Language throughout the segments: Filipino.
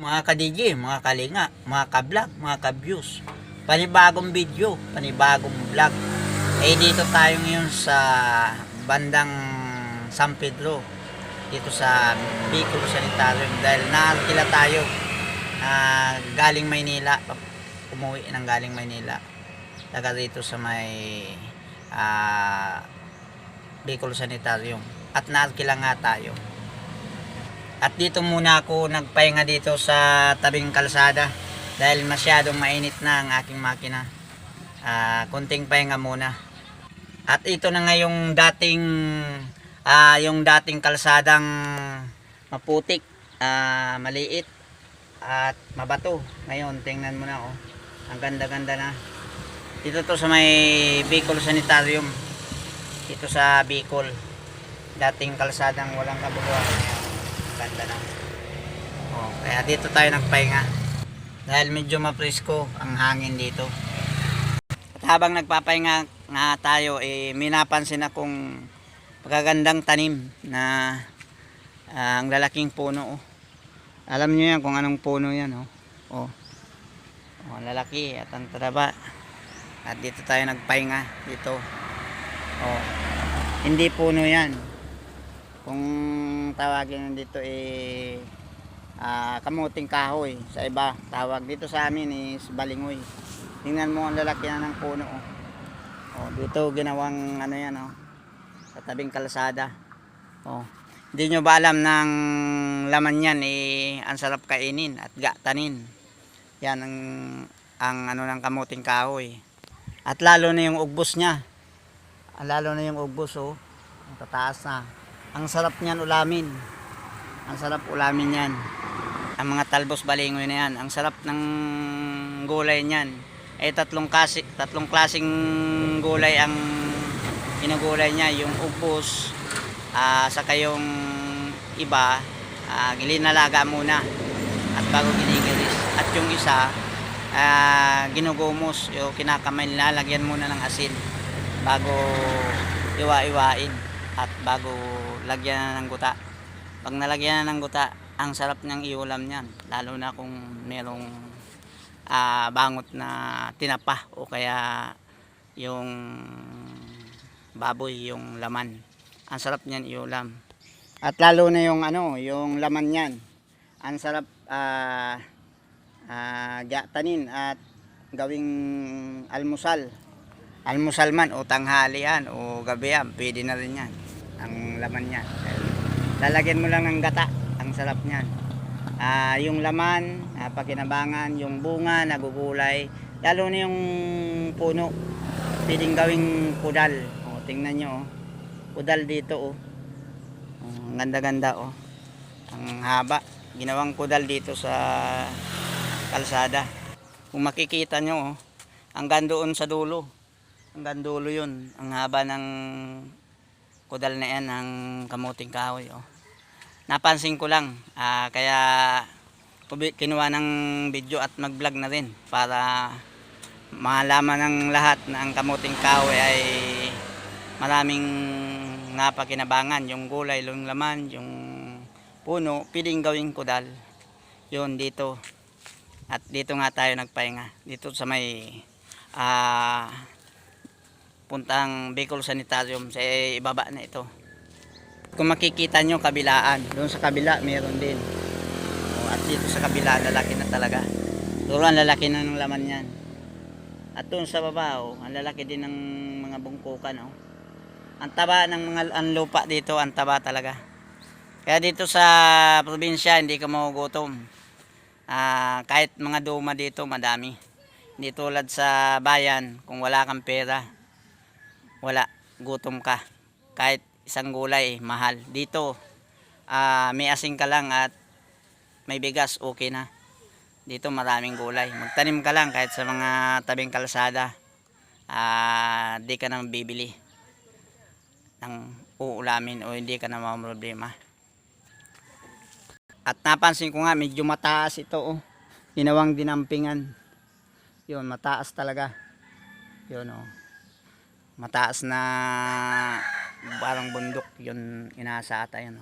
mga kadigi, mga kalinga, mga ka-vlog, mga ka-views. Panibagong video, panibagong vlog. Dito tayo ngayon sa bandang San Pedro, dito sa Bicol Sanitarium, dahil naarkila tayo galing Maynila, umuwi ng galing Maynila, taga dito sa may Bicol Sanitarium, at naarkila nga tayo. At dito muna ako nagpahinga dito sa tabing kalsada dahil masyadong mainit na ang aking makina. Konting pahinga muna. At ito na nga yung dating kalsadang maputik, maliit at mabato. Ngayon tingnan mo na, oh. Ang ganda-ganda na. Dito to sa may Bicol Sanitarium. Dito sa Bicol. Dating kalsadang walang kabuluhan. Ganda na. Kaya dito tayo nagpahinga dahil medyo mapresko ang hangin dito. At habang nagpapahinga nga tayo, may napansin akong magagandang tanim na ang lalaking puno, oh. Alam niyo yan kung anong puno yan, oh. Ang lalaki at ang taba. At dito tayo nagpahinga dito. Hindi puno yan. Kung tawagin dito kamuting kahoy, sa iba tawag, dito sa amin is balingoy. Tingnan mo ang lalaki na ng puno, oh. Dito ginawang ano yan, sa tabing kalsada. Hindi nyo ba alam ng laman yan, ang sarap kainin at gatanin. Yan ang ano ng kamuting kahoy. At lalo na yung ugbos nya, oh, ang tataas na. Ang sarap niyan ulamin. Ang sarap ulamin yan. Ang mga talbos balingoy na yan. Ang sarap ng gulay niyan. Tatlong klaseng gulay ang ginagulay niya. Yung ubos, saka yung iba, gilinalaga muna at bago ginigilis. At yung isa, ginugumos. Yung kinakamay, nilalagyan muna ng asin bago iwa-iwain at bago lagyan na ng guta. Pag nalagyan na ng guta, ang sarap niyang iulam niyan, lalo na kung merong bangot na tinapa o kaya yung baboy, yung laman. Ang sarap niyan iulam. At lalo na yung yung laman niyan, ang sarap gatanin at gawing almusal man o tanghalian o gabihan, pwede na rin yan ang laman niya. Lalagyan mo lang ng gata, ang sarap niyan. Yung laman, pakinabangan, yung bunga nagugulay, lalo na yung puno, pwedeng gawing kudal. Tingnan nyo, kudal dito, ang ganda-ganda, ang haba, ginawang kudal dito sa kalsada. Kung makikita nyo, hanggang doon sa dulo, hanggang dulo yun, ang haba ng kudal na yan, ang kamuting kahoy, Napansin ko lang, kaya kinuha ng video at mag vlog na rin para malaman ng lahat na ang kamuting kahoy ay maraming napakinabangan. Yung gulay, yung laman, yung puno, pwedeng gawing kudal yun dito. At dito nga tayo nagpahinga dito sa may puntang Bicol Sanitarium, sa ibaba na ito. Kung makikita nyo kabilaan, doon sa kabila meron din, at dito sa kabila lalaki na talaga. Doon ang lalaki na ng laman yan. At doon sa baba, ang lalaki din ng mga bungkukan, ang taba ng mga lupa dito, ang taba talaga. Kaya dito sa probinsya hindi ka magugutom. Kahit mga duma dito madami. Hindi tulad sa bayan, kung wala kang pera, wala, gutom ka. Kahit isang gulay mahal. Dito may asin ka lang at may bigas, okay na. Dito maraming gulay. Magtanim ka lang kahit sa mga tabing kalsada, di ka na bibili ng uulamin o hindi ka na problema. At napansin ko nga medyo mataas ito, ginawang dinampingan. Yun, mataas talaga yun, mataas na parang bundok yun, inasa ata yun,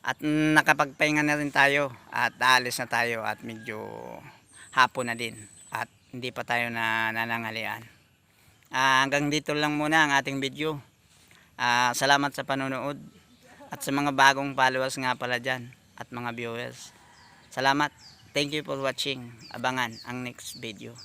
At nakapagpahinga na rin tayo at aalis na tayo at medyo hapon na din at hindi pa tayo na nanangalian. Hanggang dito lang muna ang ating video. Salamat sa panonood at sa mga bagong followers nga pala dyan at mga viewers. Salamat. Thank you for watching. Abangan ang next video.